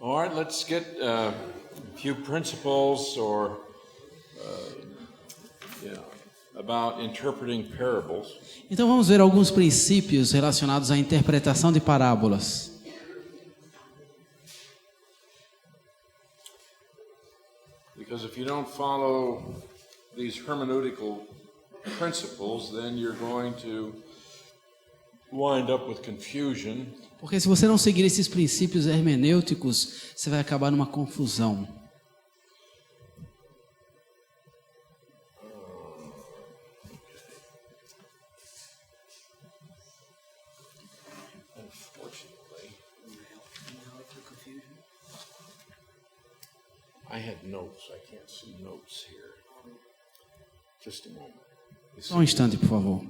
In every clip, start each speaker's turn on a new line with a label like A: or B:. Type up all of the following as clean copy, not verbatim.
A: All right, let's get a few principles about interpreting parables.
B: Então vamos ver alguns princípios relacionados à interpretação de parábolas.
A: Because if you don't follow these hermeneutical principles, then you're going to wind up with confusion.
B: Porque se você não seguir esses princípios hermenêuticos, você vai acabar numa confusão.
A: I had notes. I can't see notes here. Just a moment.
B: Só um instante, por favor.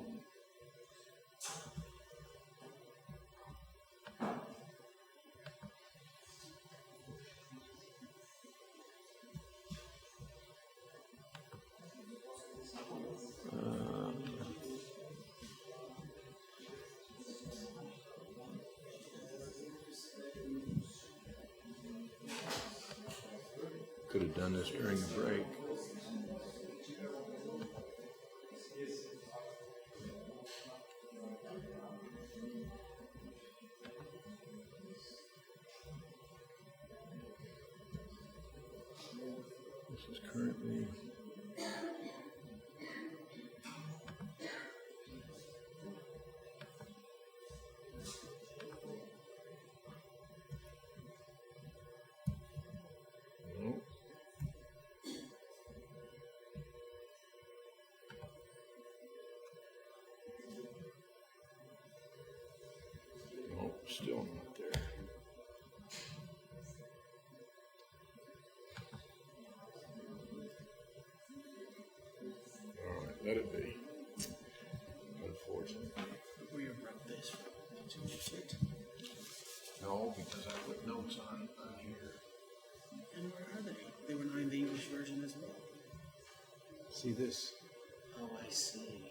A: Could have done this during the break. This is currently... Still not there. All right, let it be. Unfortunately.
B: Where you wrote this
A: No, because I put notes on here.
B: And where are they? They were not in the English version as well.
A: See this?
B: Oh, I see.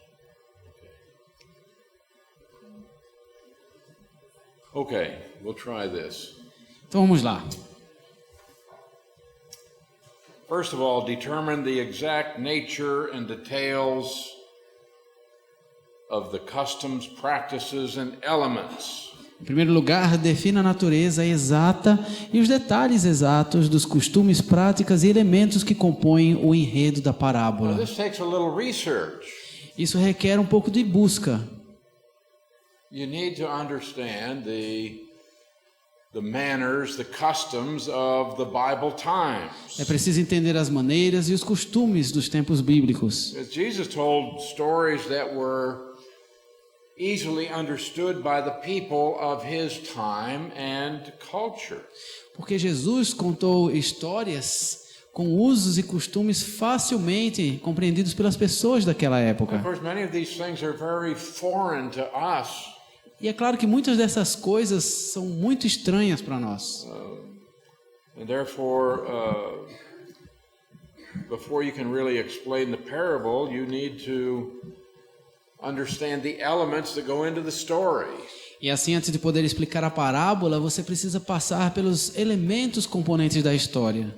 A: Okay, we'll try this.
B: Então vamos lá.
A: First of all, determine the exact nature and details of the customs, practices, and elements.
B: Em primeiro lugar, defina a natureza exata e os detalhes exatos dos costumes, práticas e elementos que compõem o enredo da
A: Now,
B: parábola.
A: this takes a little research.
B: Isso requer um pouco de busca.
A: You need to understand the manners, the customs of the Bible times.
B: É preciso entender as maneiras e os costumes dos tempos bíblicos.
A: Jesus told stories that were easily understood by the people of his time and culture.
B: Porque Jesus contou histórias com usos e costumes facilmente compreendidos pelas pessoas daquela
A: Of
B: época.
A: course, many of these things are very foreign to us.
B: E é claro que muitas dessas coisas são muito estranhas para nós.
A: And therefore, before you can really explain the parable, you need to understand the elements that go into the story.
B: E assim, antes de poder explicar a parábola, você precisa passar pelos elementos componentes da história.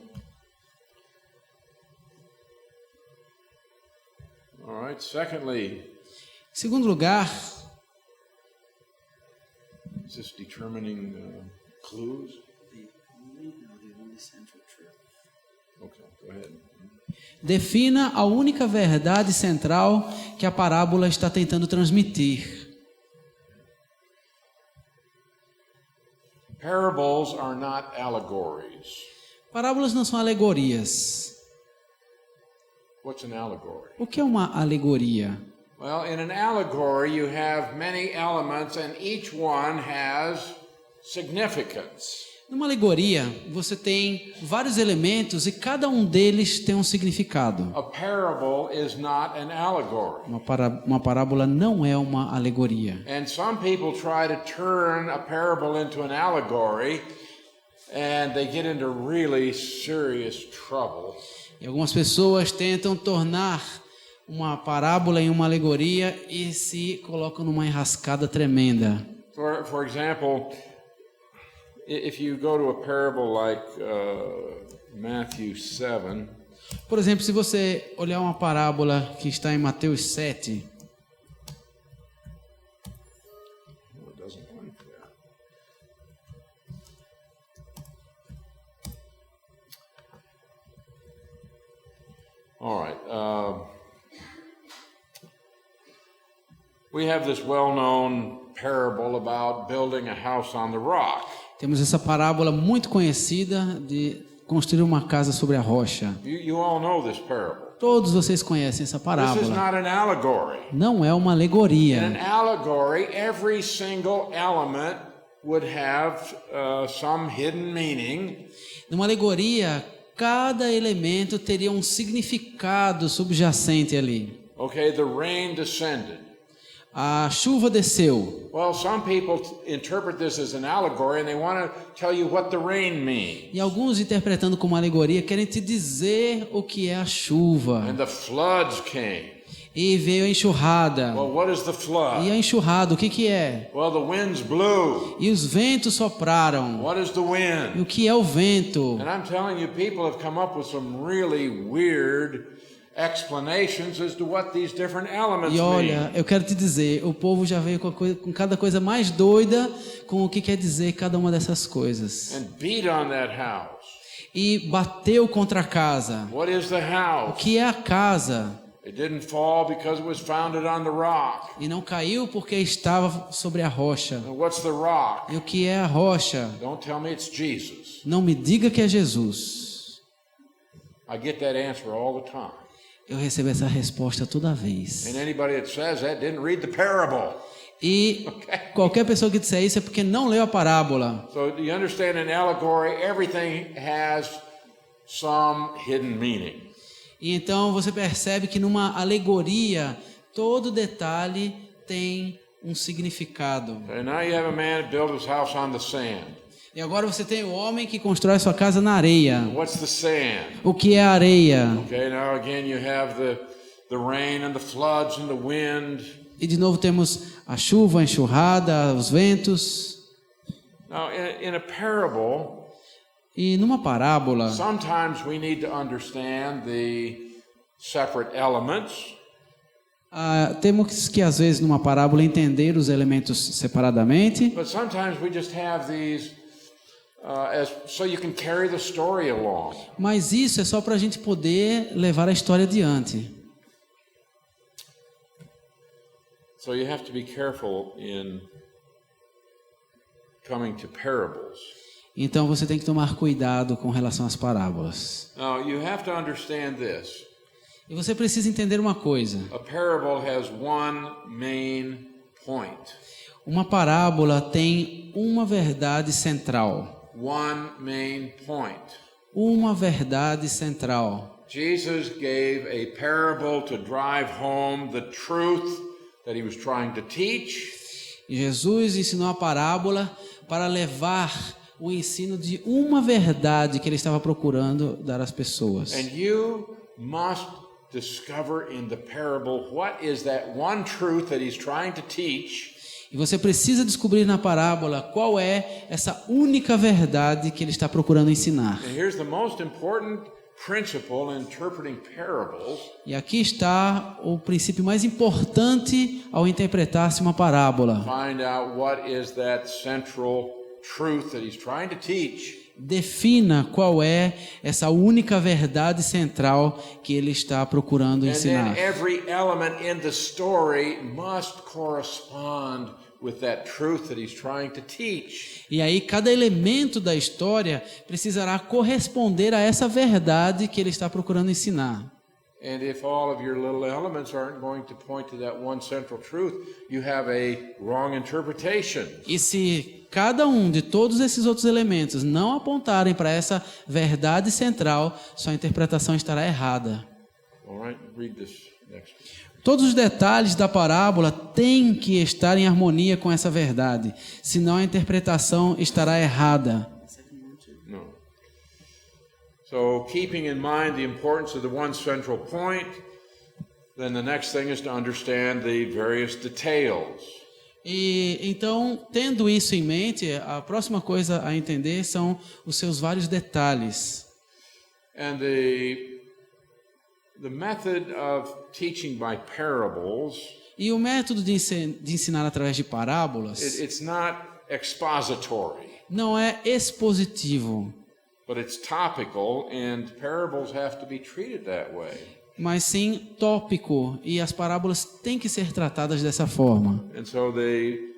A: All right. Secondly,
B: Em segundo lugar,
A: is this determining clues? Okay, go ahead.
B: defina a única verdade central que a parábola está tentando transmitir.
A: Parables are not allegories.
B: Parábolas não são alegorias.
A: What's an allegory?
B: O que é uma alegoria?
A: Well, in an allegory, you have many elements, and each one has significance.
B: Numa alegoria, você tem vários elementos e cada um deles tem um significado.
A: A parable is not an allegory.
B: Uma parábola não é uma alegoria.
A: And some people try to turn a parable into an allegory, and they get into really serious trouble.
B: E algumas pessoas tentam tornar uma parábola em uma alegoria e se colocam numa enrascada tremenda.
A: For example, if you go to a parable like Matthew 7,
B: Por exemplo, se você olhar uma parábola que está em Mateus 7,
A: it doesn't like that. All right. We have this well-known parable about building a house on the rock.
B: temos essa parábola muito conhecida de construir uma casa sobre a rocha.
A: You all know this parable.
B: Todos vocês conhecem essa
A: This is
B: parábola.
A: not an allegory.
B: Não é uma
A: In an
B: alegoria.
A: allegory, every single element would have some hidden meaning.
B: Numa alegoria, cada elemento teria um significado subjacente ali.
A: Okay, the rain descended.
B: A chuva desceu.
A: Well, some people interpret this as an allegory and they want to tell you what the rain means.
B: E alguns, interpretando como alegoria, querem te dizer o que é a chuva.
A: And the floods came.
B: E veio a enxurrada.
A: Well, what is the flood?
B: E a enxurrada, o que é?
A: Well, the winds blew.
B: E os ventos sopraram.
A: What is the
B: E
A: wind?
B: o que é o vento?
A: And I'm telling you, people have come up with some really weird explanations as to what these different elements
B: E olha,
A: mean.
B: eu quero te dizer, o povo já veio com cada coisa mais doida com o que quer dizer cada uma dessas coisas.
A: And beat on that house.
B: E bateu contra a casa.
A: What is the
B: O
A: house?
B: que é a casa?
A: It didn't fall because it was founded on the rock.
B: E não caiu porque estava sobre a rocha.
A: And what's the rock?
B: E o que é a rocha?
A: Don't tell me it's Jesus.
B: Não me diga que é Jesus.
A: I get that answer all the time.
B: Eu recebo essa resposta toda vez.
A: And anybody that says that didn't read the parable.
B: E qualquer pessoa que disser isso é porque não leu a parábola.
A: So do you understand, in allegory, everything has some hidden meaning.
B: E então você percebe que numa alegoria todo detalhe tem um significado.
A: And now you have a man that built his house on the sand.
B: E agora você tem o homem que constrói sua casa na areia.
A: What's the sand?
B: O que é a areia?
A: Okay, now again you have the rain and the floods and the wind.
B: E de novo temos a chuva, a enxurrada, os ventos.
A: Now in a parable,
B: E numa parábola,
A: sometimes we need to understand the separate elements.
B: temos que às vezes numa parábola entender os elementos separadamente.
A: But sometimes we just have these so you can carry the story along.
B: Mas isso é só para a gente poder levar a história adiante.
A: So you have to be careful in coming to parables.
B: Então você tem que tomar cuidado com relação às parábolas.
A: Now you have to understand this.
B: E você precisa entender uma coisa.
A: A parable has one main point.
B: Uma parábola tem uma verdade central.
A: One main point.
B: Uma verdade central.
A: Jesus gave a parable to drive home the truth that he was trying to teach.
B: E Jesus ensinou a parábola para levar o ensino de uma verdade que ele estava procurando dar às pessoas.
A: And you must discover in the parable what is that one truth that he's trying to teach.
B: E você precisa descobrir na parábola qual é essa única verdade que ele está procurando ensinar.
A: And here's the most important principle in interpreting parables.
B: E aqui está o princípio mais importante ao interpretar-se uma parábola.
A: Find out what is that central truth that he's trying to teach.
B: Defina qual é essa única verdade central que ele está procurando
A: And
B: ensinar.
A: then every element in the story must correspond with that truth that he's trying to teach.
B: E aí cada elemento da história precisará corresponder a essa verdade que ele está procurando ensinar.
A: And if all of your little elements aren't going to point to that one central truth, you have a wrong interpretation.
B: E se cada um de todos esses outros elementos não apontarem para essa verdade central, sua interpretação estará errada.
A: All right, read this next one.
B: Todos os detalhes da parábola têm que estar em harmonia com essa verdade, senão a interpretação estará errada.
A: No. So, keeping in mind the importance of the one central point, then the next thing is to understand the various details.
B: E então, tendo isso em mente, a próxima coisa a entender são os seus vários detalhes.
A: And the method of teaching by parables,
B: E o método de ensinar através de parábolas
A: it's not expository,
B: não é expositivo,
A: but it's topical, and parables have to be treated that way.
B: mas sim tópico, e as parábolas têm que ser tratadas dessa forma.
A: And so the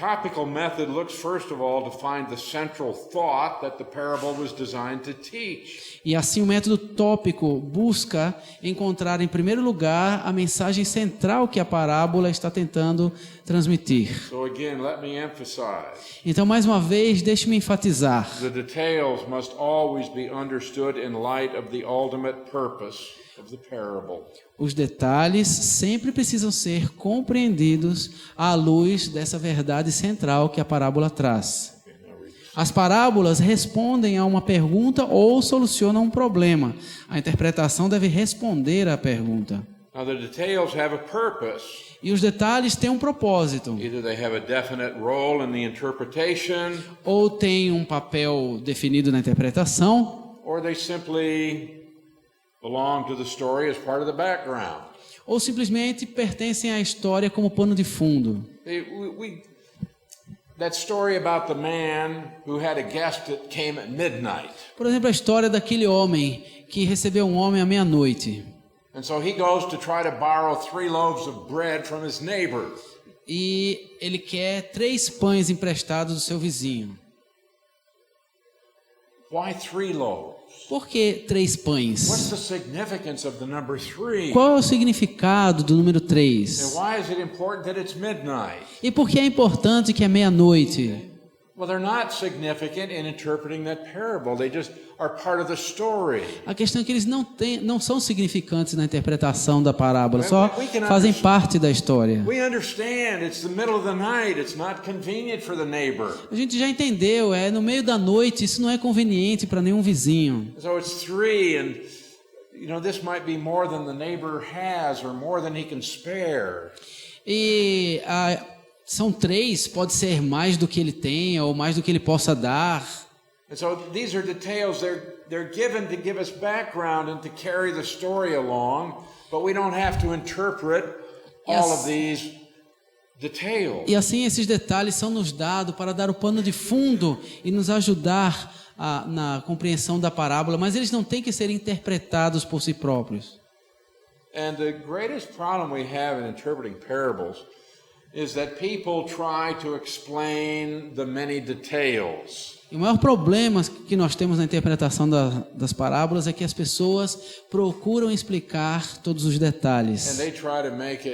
A: topical method looks first of all to find the central thought that the parable was designed to teach.
B: E assim o método tópico busca encontrar em primeiro lugar a mensagem central que a parábola está tentando transmitir.
A: So again, let me emphasize,
B: Então, mais uma vez, deixe-me enfatizar.
A: the details must always be understood in light of the ultimate purpose of the parable.
B: Os detalhes sempre precisam ser compreendidos à luz dessa verdade central que a parábola traz. As parábolas respondem a uma pergunta ou solucionam um problema. A interpretação deve responder à pergunta.
A: Now the details have a purpose.
B: E os detalhes têm um propósito.
A: Either they have a definite role in the interpretation,
B: Ou têm um papel definido na interpretação,
A: or they simply belong to the story as part of the background.
B: ou simplesmente pertencem à história como pano de fundo.
A: That story about the man who had a guest that came at midnight.
B: Por exemplo, a história daquele homem que recebeu um homem à meia-noite.
A: And so he goes to try to borrow 3 loaves of bread from his neighbor.
B: E ele quer 3 pães emprestados do seu vizinho.
A: Why 3 loaves?
B: Por que 3
A: What's
B: pães?
A: the significance of the number 3?
B: Qual é o significado do número
A: And
B: 3?
A: why is it important that it's midnight?
B: E por que é importante que é meia-noite?
A: Well, they're not significant in interpreting that parable. They just are part of the story.
B: A questão é que eles não são significantes na interpretação da parábola, só fazem parte da história.
A: We understand it's the middle of the night. It's not convenient for the neighbor.
B: A gente já entendeu, é no meio da noite, isso não é conveniente para nenhum vizinho.
A: So it's 3, and this might be more than the neighbor has or more than he can spare.
B: E são 3, pode ser mais do que ele tem ou mais do que ele possa dar.
A: And so these are details. They're given to give us background and to carry the story along, but we don't have to interpret all of these details.
B: E assim esses detalhes são nos dados para dar o pano de fundo e nos ajudar na compreensão da parábola, mas eles não têm que ser interpretados por si próprios.
A: And the greatest problem we have in interpreting parables is that people try to explain the many details.
B: E o maior problema que nós temos na interpretação das parábolas é que as pessoas procuram explicar todos os
A: And
B: detalhes.
A: they try to make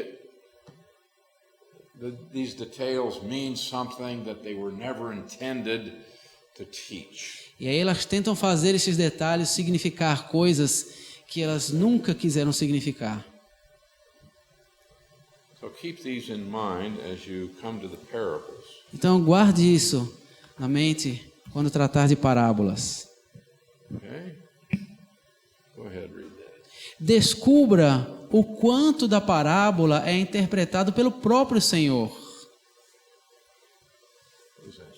A: these details mean something that they were never intended to teach.
B: E aí elas tentam fazer esses detalhes significar coisas que elas nunca quiseram significar.
A: So keep these in mind as you come to the parables.
B: Então guarde isso na mente quando tratar de parábolas.
A: Okay? Go ahead, read that.
B: Descubra o quanto da parábola é interpretado pelo próprio Senhor.
A: Who's that?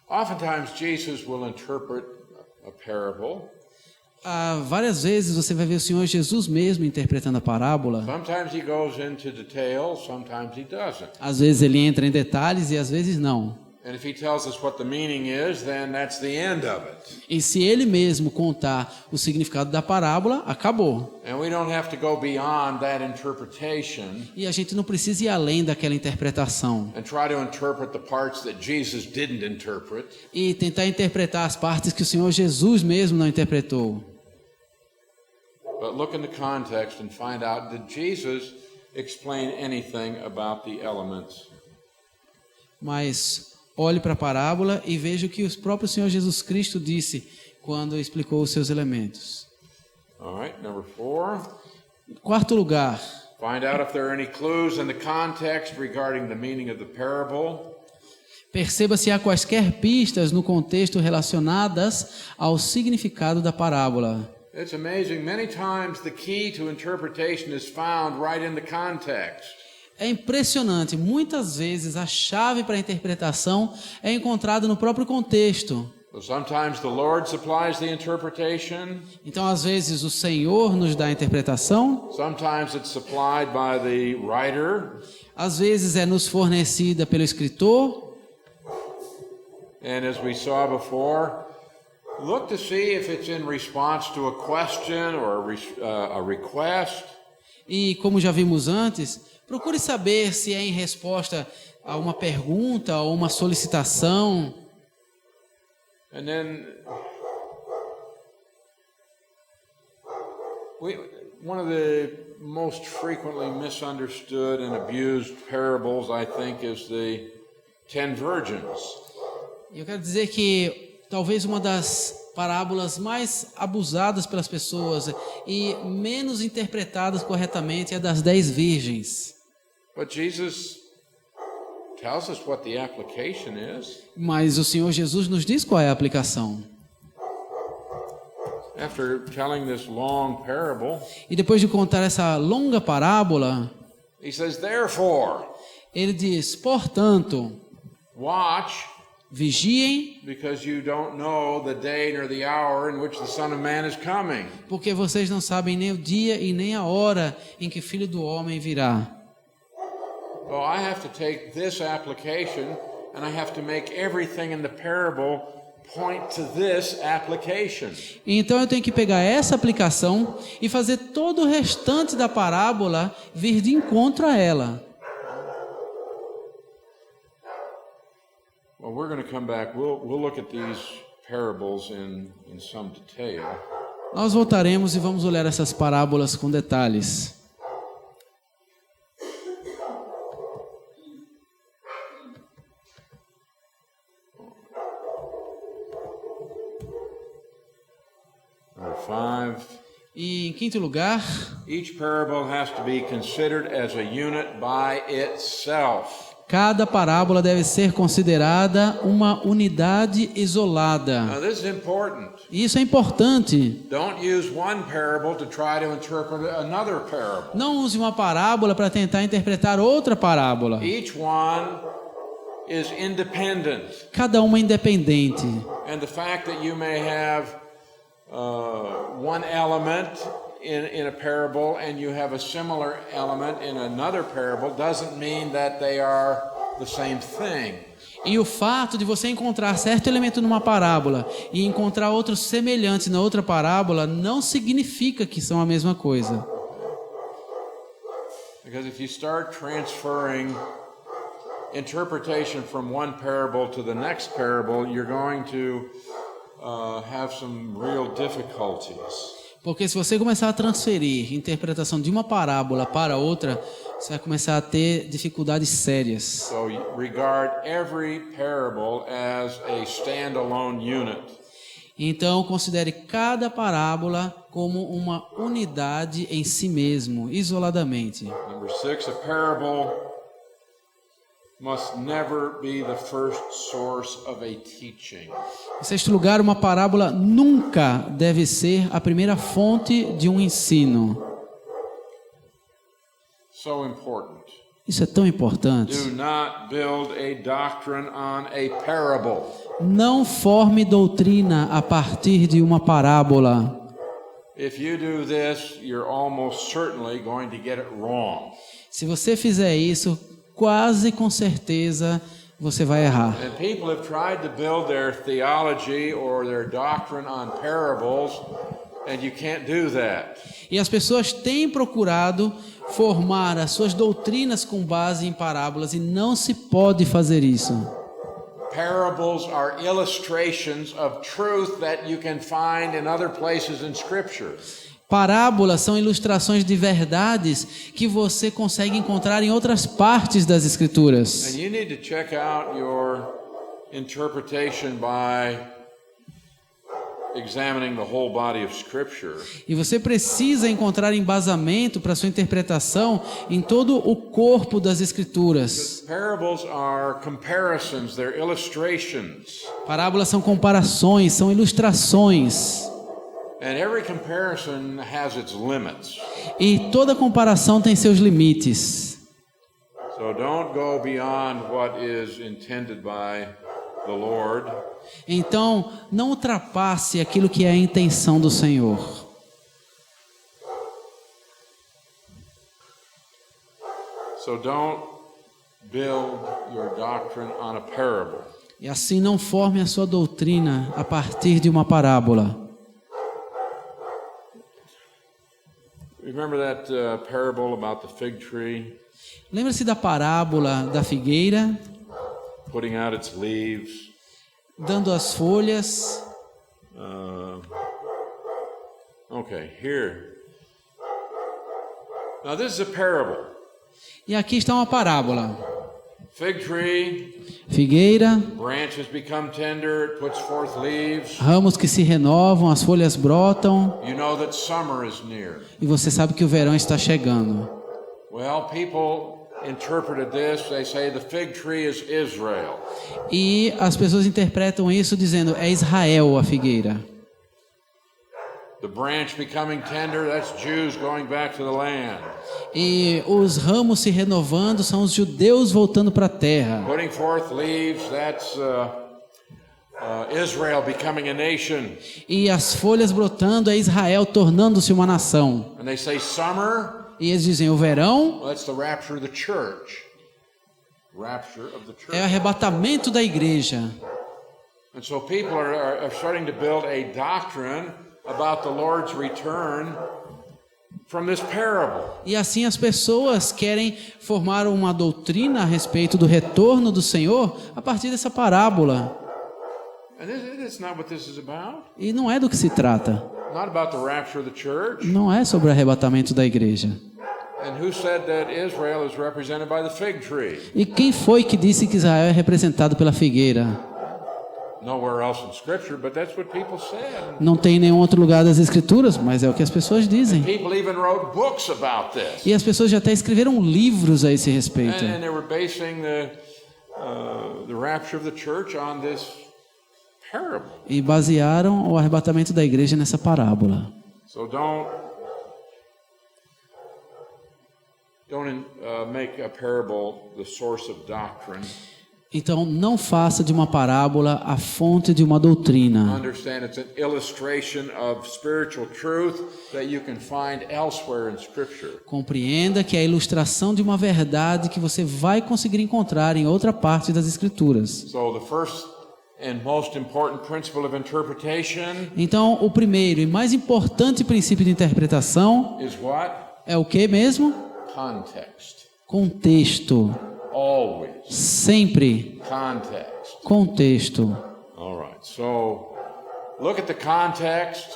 A: Oftentimes Jesus will interpret a parable.
B: Várias vezes você vai ver o Senhor Jesus mesmo interpretando a parábola.
A: Sometimes he goes into detail, sometimes he doesn't.
B: Às vezes ele entra em detalhes e às vezes não.
A: And if he tells us what the meaning is, then that's the end of it.
B: E se ele mesmo contar o significado da parábola, acabou.
A: And we don't have to go beyond that interpretation
B: E a gente não precisa ir além daquela interpretação
A: and try to interpret the parts that Jesus didn't interpret.
B: e tentar interpretar as partes que o Senhor Jesus mesmo não interpretou.
A: But look in the context and find out, did Jesus explain anything about the elements?
B: Mas olhe para a parábola e veja o que o próprio Senhor Jesus Cristo disse quando explicou os seus elementos.
A: All right, number 4.
B: Quarto lugar,
A: Find out if there are any clues in the context regarding the meaning of the parable.
B: perceba se há quaisquer pistas no contexto relacionadas ao significado da parábola.
A: It's amazing. Many times the key to interpretation is found right in the context.
B: É impressionante, muitas vezes a chave para a interpretação é encontrada no próprio contexto.
A: So sometimes the Lord supplies the interpretation.
B: Então, às vezes, o Senhor nos dá a interpretação,
A: Sometimes it's supplied by the writer.
B: às vezes é nos fornecida pelo escritor,
A: And as we saw before, look to see if it's in response to a question or a request.
B: e como já vimos antes, procure saber se é em resposta a uma pergunta ou uma solicitação.
A: And then one of the most frequently misunderstood and abused parables, I think, is the 10 virgins.
B: Eu quero dizer que talvez uma das parábolas mais abusadas pelas pessoas e menos interpretadas corretamente é a das 10 virgens.
A: But Jesus tells us what the application is.
B: Mas o Senhor Jesus nos diz qual é a aplicação.
A: After telling this long parable,
B: E depois de contar essa longa parábola,
A: he says, therefore,
B: ele diz: portanto,
A: watch,
B: vigiem,
A: because you don't know the day nor the hour in which the Son of Man is coming.
B: porque vocês não sabem nem o dia e nem a hora em que o Filho do Homem virá.
A: So I have to take this application and I have to make everything in the parable point to this application.
B: Então eu tenho que pegar essa aplicação e fazer todo o restante da parábola vir de encontro a ela.
A: Well, we're going to come back. We'll look at these parables in some detail.
B: Nós voltaremos e vamos olhar essas parábolas com detalhes.
A: Number 5.
B: E em quinto lugar,
A: Each parable has to be considered as a unit by itself.
B: cada parábola deve ser considerada uma unidade isolada.
A: Now, this is important.
B: E isso é importante.
A: Don't use one parable to try to interpret another parable.
B: Não use uma parábola para tentar interpretar outra parábola.
A: Each one is independent.
B: Cada uma é independente.
A: And the fact that you may have one element in a parable and you have a similar element in another parable doesn't mean that they are the same thing.
B: E o fato de você encontrar certo elemento numa parábola e encontrar outro semelhante na outra parábola não significa que são a mesma coisa.
A: Because if you start transferring interpretation from one parable to the next parable, you're going to have some real difficulties.
B: Porque se você começar a transferir interpretação de uma parábola para outra, você vai começar a ter dificuldades sérias.
A: So regard every parable as a standalone unit.
B: Então, considere cada parábola como uma unidade em si mesmo, isoladamente.
A: Number 6, a parable must never be the first source of a teaching.
B: Em sexto lugar, uma parábola nunca deve ser a primeira fonte de um ensino.
A: So important.
B: Isso é tão importante.
A: Do not build a doctrine on a parable.
B: Não forme doutrina a partir de uma parábola.
A: If you do this, you're almost certainly going to get it wrong.
B: Se você fizer isso, quase com certeza você vai errar.
A: And people have tried to build their theology or their doctrine on parables, and you can't do that.
B: E as pessoas têm procurado formar as suas doutrinas com base em parábolas e não se pode fazer isso.
A: Parables are illustrations of truth that you can find in other places in Scripture.
B: Parábolas são ilustrações de verdades que você consegue encontrar em outras partes das Escrituras.
A: And you need to check out your interpretation by examining the whole body of Scripture.
B: E você precisa encontrar embasamento para sua interpretação em todo o corpo das Escrituras.
A: Parables are comparisons, they're illustrations.
B: Parábolas são comparações, são ilustrações.
A: And every comparison has its limits.
B: E toda comparação tem seus limites.
A: So don't go beyond what is intended by the Lord.
B: Então, não ultrapasse aquilo que é a intenção do Senhor.
A: So don't build your doctrine on a parable.
B: E assim não forme a sua doutrina a partir de uma parábola.
A: Remember that parable about the fig tree
B: Lembra-se da parábola da figueira,
A: putting out its leaves?
B: dando as folhas.
A: Okay, here. Now this is a parable.
B: E aqui está uma parábola.
A: Fig tree,
B: Figueira,
A: branches become tender, it puts forth leaves.
B: ramos que se renovam, as folhas brotam.
A: You know that summer is near.
B: E você sabe que o verão está chegando.
A: Well, people interpreted this, they say the fig tree is Israel.
B: E as pessoas interpretam isso dizendo, é Israel a figueira.
A: The branch becoming tender, that's Jews going back to the land.
B: E os ramos se renovando são os judeus voltando para a terra.
A: Putting forth leaves, that's Israel becoming a nation.
B: E as folhas brotando é Israel tornando-se uma nação.
A: And they say summer,
B: E eles dizem, o verão
A: well, that's the rapture of the church. Rapture of the church.
B: é o arrebatamento da igreja.
A: And so people are starting to build a doctrine about the Lord's return from this parable.
B: E assim as pessoas querem formar uma doutrina a respeito do retorno do Senhor a partir dessa parábola.
A: And that's not what this is about.
B: E não é do que se trata.
A: Not about the rapture of the church.
B: Não é sobre o arrebatamento da igreja.
A: And who said that Israel is represented by the fig tree?
B: E quem foi que disse que Israel é representado pela figueira?
A: Nowhere else in Scripture, but that's what people said.
B: Não tem em nenhum outro lugar das Escrituras, mas é o que as pessoas dizem.
A: People even wrote books about this.
B: E as pessoas já até escreveram livros a esse respeito.
A: And they were basing the rapture of the church on this parable.
B: E basearam o arrebatamento da igreja nessa parábola.
A: So don't make a parable the source of doctrine.
B: Então, não faça de uma parábola a fonte de uma doutrina.
A: Understand it's an illustration of spiritual truth that you can find elsewhere in Scripture.
B: Compreenda que é a ilustração de uma verdade que você vai conseguir encontrar em outra parte das Escrituras.
A: So the first and most important principle of interpretation
B: Então, o primeiro e mais importante princípio de interpretação
A: is what?
B: é o que mesmo?
A: Context.
B: Contexto.
A: Always.
B: Sempre
A: Context.
B: contexto.
A: All right. So look at the context.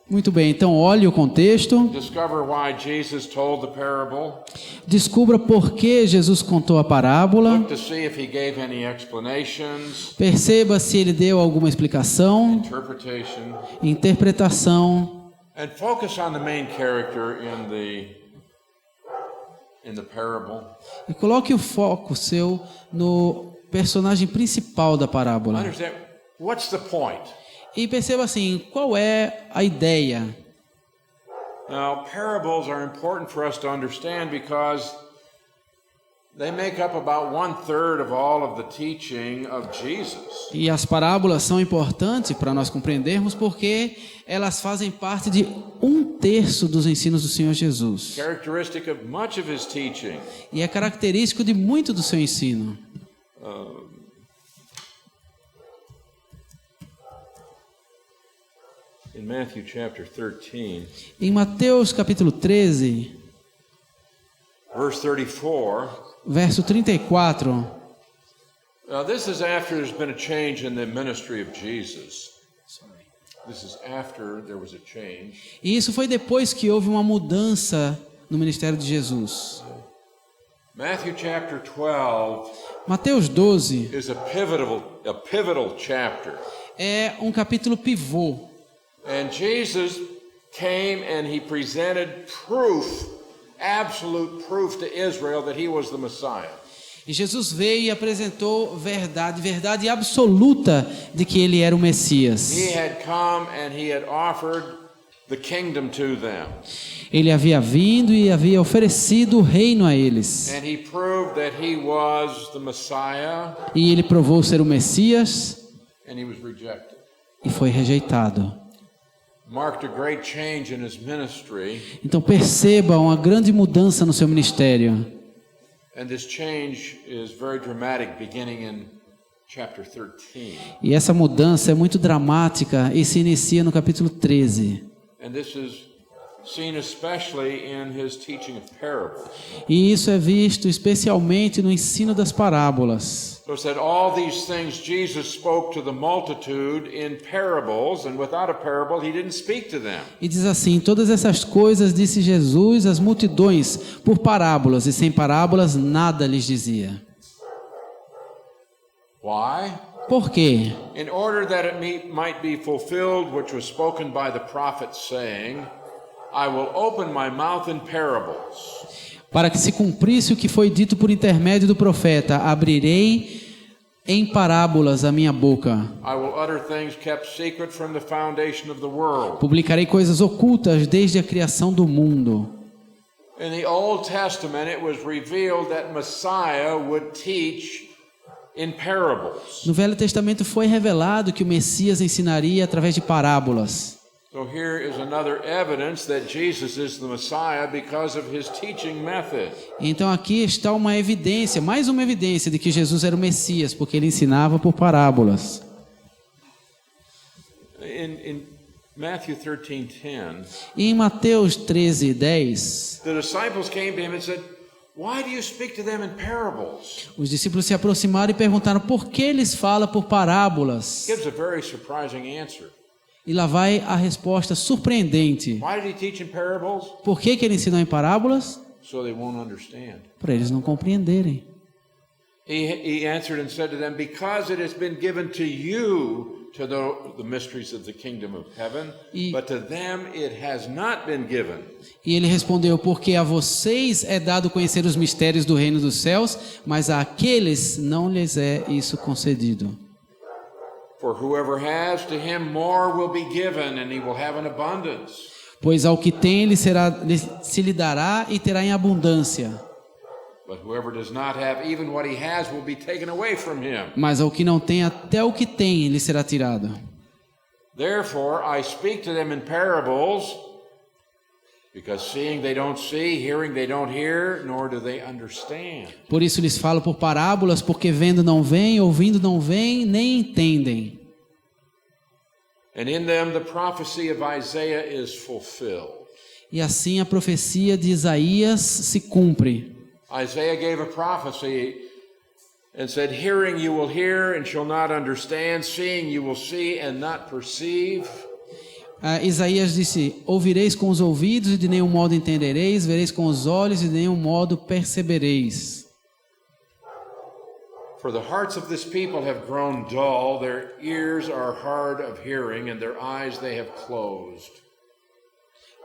B: Muito bem, então olhe o contexto.
A: Discover why Jesus told the parable.
B: Descubra por que Jesus contou a parábola.
A: Look to see if he gave any explanations,
B: Perceba se ele deu alguma explicação,
A: interpretation,
B: interpretação.
A: and focus on the main character in the parable.
B: E coloque o foco seu no personagem principal da parábola.
A: Understand what's the point?
B: E perceba assim, qual é a ideia?
A: Now, parables are important for us to understand because they make up about 1/3 of all of the teaching of Jesus.
B: E as parábolas são importantes para nós compreendermos porque elas fazem parte de 1/3 dos ensinos do Senhor Jesus.
A: Characteristic of much of his teaching.
B: E é característico de muito do seu ensino.
A: In Matthew chapter 13,
B: Em Mateus capítulo 13,
A: verse 34,
B: verso 34,
A: this is after there's been a change in the ministry of Jesus. This is after there was a change.
B: e isso foi depois que houve uma mudança no ministério de Jesus.
A: Matthew chapter 12
B: Mateus 12
A: is a pivotal chapter.
B: é um capítulo pivô.
A: And Jesus came and he presented proof, absolute proof to Israel that he was the Messiah.
B: E Jesus veio e apresentou verdade absoluta de que ele era o Messias.
A: He had come and he had offered the kingdom to them.
B: Ele havia vindo e havia oferecido o reino a eles.
A: And he proved that he was the Messiah,
B: E ele provou ser o Messias
A: and he was rejected.
B: e foi rejeitado.
A: Marked a great change in his ministry,
B: Então perceba uma grande mudança no seu ministério.
A: and this change is very dramatic beginning in chapter 13.
B: E essa mudança é muito dramática e se inicia no capítulo 13.
A: And this is seen especially in his teaching of parables.
B: E isso é visto especialmente no ensino das parábolas.
A: So it said all these things Jesus spoke to the multitude in parables, and without a parable he didn't speak to them.
B: E diz assim: todas essas coisas disse Jesus às multidões por parábolas, e sem parábolas nada lhes dizia.
A: Why?
B: Por quê?
A: In order that it might be fulfilled which was spoken by the prophet, saying, I will open my mouth in parables.
B: Para que se cumprisse o que foi dito por intermédio do profeta: abrirei em parábolas a minha boca.
A: I will utter things kept secret from the foundation of the world.
B: Publicarei coisas ocultas desde a criação do mundo.
A: In the Old Testament, it was revealed that Messiah would teach in parables.
B: No Velho Testamento foi revelado que o Messias ensinaria através de parábolas.
A: So here is another evidence that Jesus is the Messiah because of his teaching method.
B: Então aqui está uma evidência, mais uma evidência de que Jesus era o Messias, porque ele ensinava por parábolas.
A: In Matthew 13:10,
B: E em Mateus 13:10,
A: the disciples came to him and said, "Why do you speak to them in parables?"
B: os discípulos se aproximaram e perguntaram por que eles falam por parábolas.
A: Gives a very surprising answer.
B: E lá vai a resposta surpreendente.
A: Why did he teach in parables?
B: Por que ele ensinou em parábolas?
A: So they won't understand.
B: Para eles não compreenderem.
A: He answered and said to them, because it has been given to you to know the mysteries of the kingdom of heaven, but to them it has not been given.
B: E ele respondeu: porque a vocês é dado conhecer os mistérios do reino dos céus, mas àqueles não lhes é isso concedido.
A: For whoever has, to him more will be given, and he will have an abundance.
B: Pois ao que tem se lhe dará e terá em abundância.
A: But whoever does not have, even what he has will be taken away from him.
B: Mas ao que não tem, até o que tem lhe será tirado.
A: Therefore I speak to them in parables, because seeing they don't see, hearing they don't hear, nor do they understand.
B: Por isso lhes falo por parábolas, porque vendo não veem, ouvindo não veem, nem entendem.
A: And in them the prophecy of Isaiah is fulfilled.
B: E assim a profecia de Isaías se cumpre.
A: Isaiah gave a prophecy and said, hearing you will hear and shall not understand, seeing you will see and not perceive.
B: Isaías disse: ouvireis com os ouvidos e de nenhum modo entendereis, vereis com os olhos e de nenhum modo percebereis.
A: For the hearts of this people have grown dull, their ears are hard of hearing, and their eyes they have closed.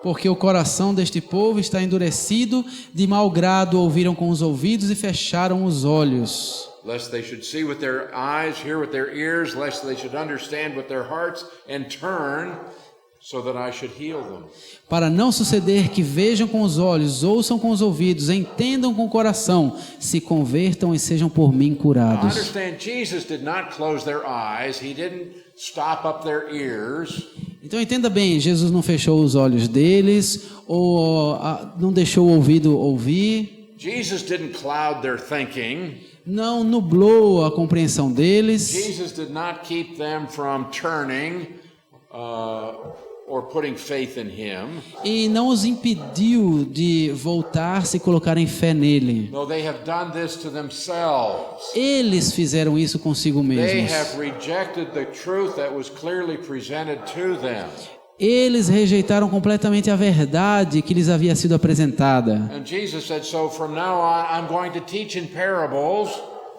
B: Porque o coração deste povo está endurecido, de mau grado ouviram com os ouvidos e fecharam os olhos.
A: Lest they should see with their eyes, hear with their ears, lest they should understand with their hearts, and turn, so that I should heal them.
B: Para não suceder que vejam com os olhos, ouçam com os ouvidos, entendam com o coração, se convertam e sejam por mim
A: Now,
B: curados.
A: understand, Jesus did not close their eyes. He didn't stop up their ears.
B: Então entenda bem, Jesus não fechou os olhos deles, ou não deixou o ouvido ouvir,
A: Jesus didn't cloud their thinking.
B: não nublou a compreensão deles,
A: Jesus did not keep them from turning or putting faith in him.
B: e não os impediu de voltar-se e colocarem fé nele.
A: No, they have done this to themselves.
B: Eles fizeram isso consigo
A: They
B: mesmos.
A: have rejected the truth that was clearly presented to them.
B: Eles rejeitaram completamente a verdade que lhes havia sido apresentada.
A: And Jesus said, so from now on, I'm going to teach in parables.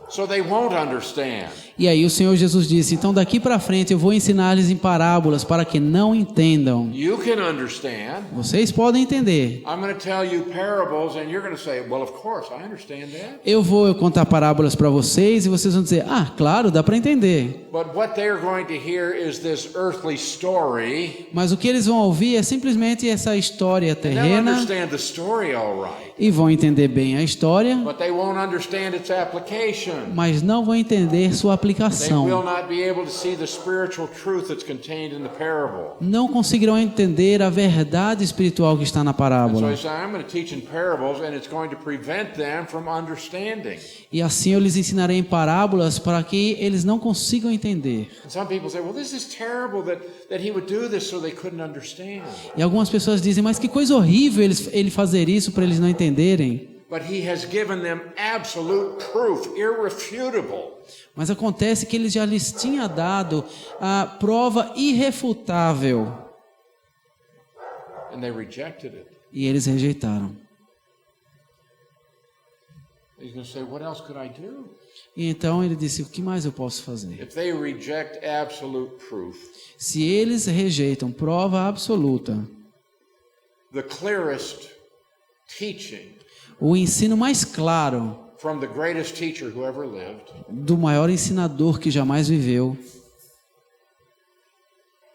A: so they won't understand.
B: E aí o Senhor Jesus disse: então daqui para frente eu vou ensinar-lhes em parábolas para que não entendam.
A: You can understand.
B: Vocês podem entender.
A: I'm going to tell you parables and you're going to say, well, of course, I understand that.
B: Eu vou contar parábolas para vocês e vocês vão dizer: ah, claro, dá para entender.
A: But what they're going to hear is this earthly story.
B: Mas o que eles vão ouvir é simplesmente essa história
A: They'll
B: terrena
A: understand the story all right,
B: e vão entender bem a história,
A: but they won't understand its application.
B: mas não vão entender sua
A: They will
B: aplicação.
A: not be able to see the spiritual truth that's contained in the parable.
B: Não conseguirão entender a verdade espiritual que está na
A: So
B: parábola.
A: he said, I'm going to teach in parables and it's going to prevent them from understanding.
B: E assim eu lhes ensinarei em parábolas para que eles não consigam entender.
A: And some people say, well, this is terrible that he would do this so they couldn't understand.
B: E algumas pessoas dizem: mas que coisa horrível ele fazer isso para eles não entenderem.
A: But he has given them absolute proof, irrefutable.
B: Mas acontece que ele já lhes tinha dado a prova irrefutável
A: And they rejected it.
B: e eles rejeitaram.
A: He's going to say, what else could I do?
B: E então ele disse: o que mais eu posso fazer?
A: If they reject absolute proof,
B: Se eles rejeitam prova absoluta,
A: the clearest teaching
B: o ensino mais claro
A: from the greatest teacher who ever lived,
B: do maior ensinador que jamais viveu.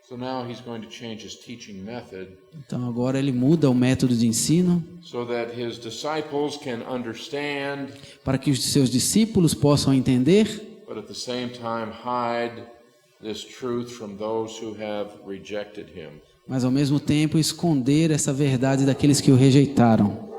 A: so now he's going to change his teaching method
B: Então agora ele muda o método de ensino
A: so that his disciples can understand,
B: para que os seus discípulos possam entender,
A: but at the same time hide this truth from those who have rejected him.
B: mas ao mesmo tempo esconder essa verdade daqueles que o rejeitaram.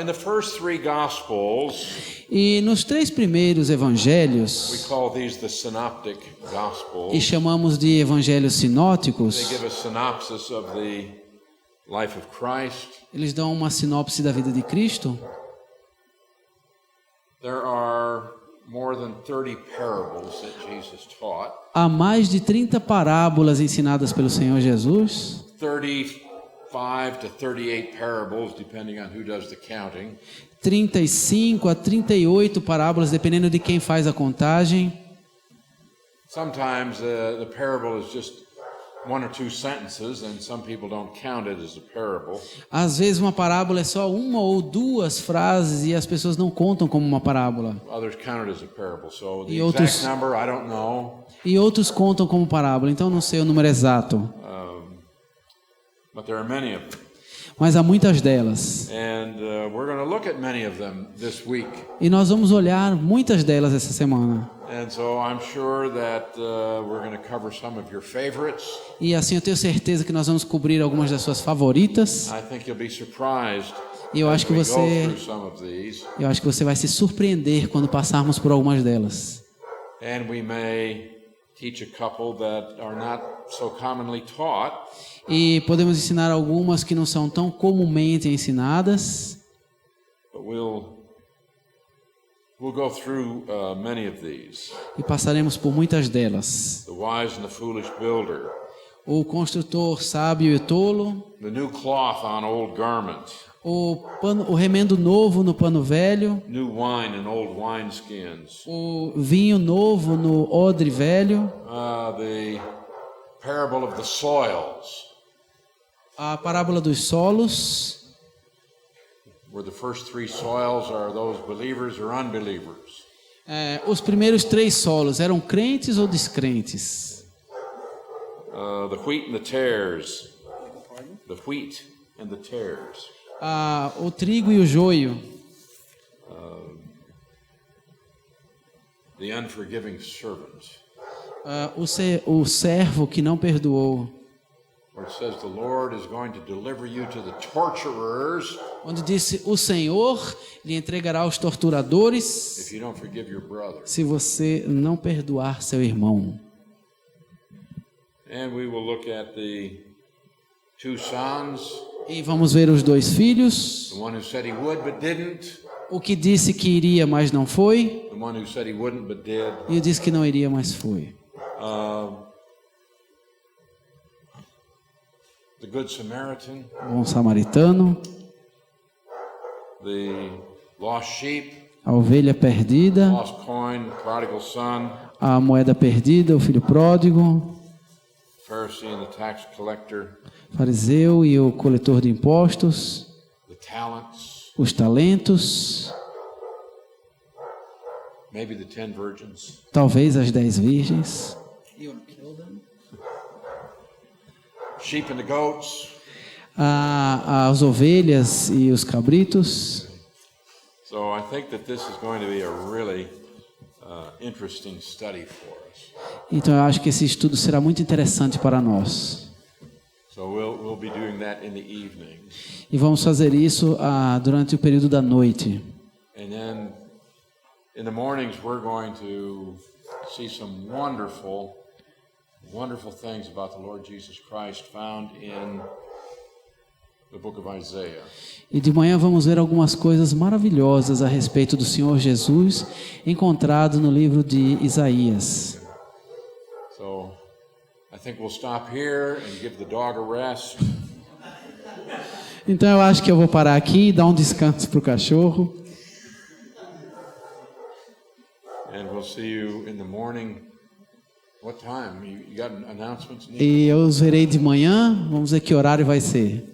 A: In the first three Gospels,
B: E nos 3 primeiros
A: we
B: evangelhos,
A: call these the Synoptic
B: e
A: Gospels.
B: chamamos de evangelhos
A: They
B: sinóticos,
A: give a synopsis of the life of Christ.
B: eles dão uma sinopse da vida de Cristo.
A: There are more than 30 parables that Jesus taught.
B: Há mais de 30 parábolas ensinadas pelo Senhor Jesus,
A: 35 to 38 parables, depending on who does the counting.
B: 35 a 38 parábolas, dependendo de quem faz a contagem.
A: Sometimes the parable is just 1 or 2 sentences, and some people don't count it as a parable.
B: Às vezes uma parábola é só 1 ou 2 frases e as pessoas não contam como uma parábola.
A: Others count it as a parable. So the
B: E outros-
A: exact number, I don't know.
B: E outros contam como parábola, então não sei o número exato.
A: But there are many of them.
B: Mas há muitas delas.
A: And we're going to look at many of them this week.
B: E nós vamos olhar muitas delas essa semana.
A: And so I'm sure that we're going to cover some of your favorites.
B: E assim eu tenho certeza que nós vamos cobrir algumas das suas favoritas.
A: I think you'll be surprised
B: E eu
A: as
B: acho que
A: we go
B: você,
A: through some of these.
B: eu acho que você vai se surpreender quando passarmos por algumas delas.
A: And we may teach a couple that are not so commonly taught.
B: E podemos ensinar algumas que não são tão comumente ensinadas.
A: But we'll go through many of these.
B: E passaremos por muitas delas.
A: The wise and the foolish builder.
B: O construtor sábio e tolo.
A: The new cloth on old garment.
B: O remendo novo no pano velho.
A: New wine in old wineskins.
B: O vinho novo no odre velho.
A: The parable of the soils,
B: A parábola dos solos,
A: where the first 3 soils are those believers or unbelievers.
B: os primeiros 3 solos eram crentes ou descrentes?
A: The wheat and the tares. The wheat and the tares.
B: O trigo e o joio,
A: The unforgiving servant.
B: o servo que não perdoou,
A: Where it says the Lord is going to deliver you to the torturers
B: onde disse: o Senhor lhe entregará aos torturadores
A: if you don't forgive your brother.
B: se você não perdoar seu irmão.
A: And we will look at the 2 sons,
B: E vamos ver os 2 filhos,
A: the one who said he would but didn't,
B: o que disse que iria, mas não foi,
A: the one who said he wouldn't but did.
B: e o disse que não iria, mas foi.
A: The Good Samaritan,
B: O bom samaritano,
A: the lost sheep,
B: A ovelha perdida,
A: lost coin, the prodigal son,
B: a moeda perdida, o filho pródigo,
A: Pharisee and the tax collector,
B: fariseu e o coletor de impostos,
A: the talents,
B: os talentos,
A: maybe the 10 virgins,
B: talvez as 10 virgens,
A: sheep and the goats.
B: as ovelhas e os cabritos.
A: So I think that this is going to be a really interesting study for us.
B: Então eu acho que esse estudo será muito interessante para nós.
A: So we'll be doing that in the evening.
B: E vamos fazer isso durante o período da noite.
A: And then in the mornings we're going to see some wonderful things about the Lord Jesus Christ found in the book of Isaiah.
B: E de manhã vamos ver algumas coisas maravilhosas a respeito do Senhor Jesus encontrado no livro de Isaías.
A: So I think we'll stop here and give the dog a rest.
B: Então eu acho que eu vou parar aqui e dar um descanso para o cachorro.
A: And we'll see you in the morning. What time? You got announcements?
B: E eu os verei de manhã. Vamos ver que horário vai ser.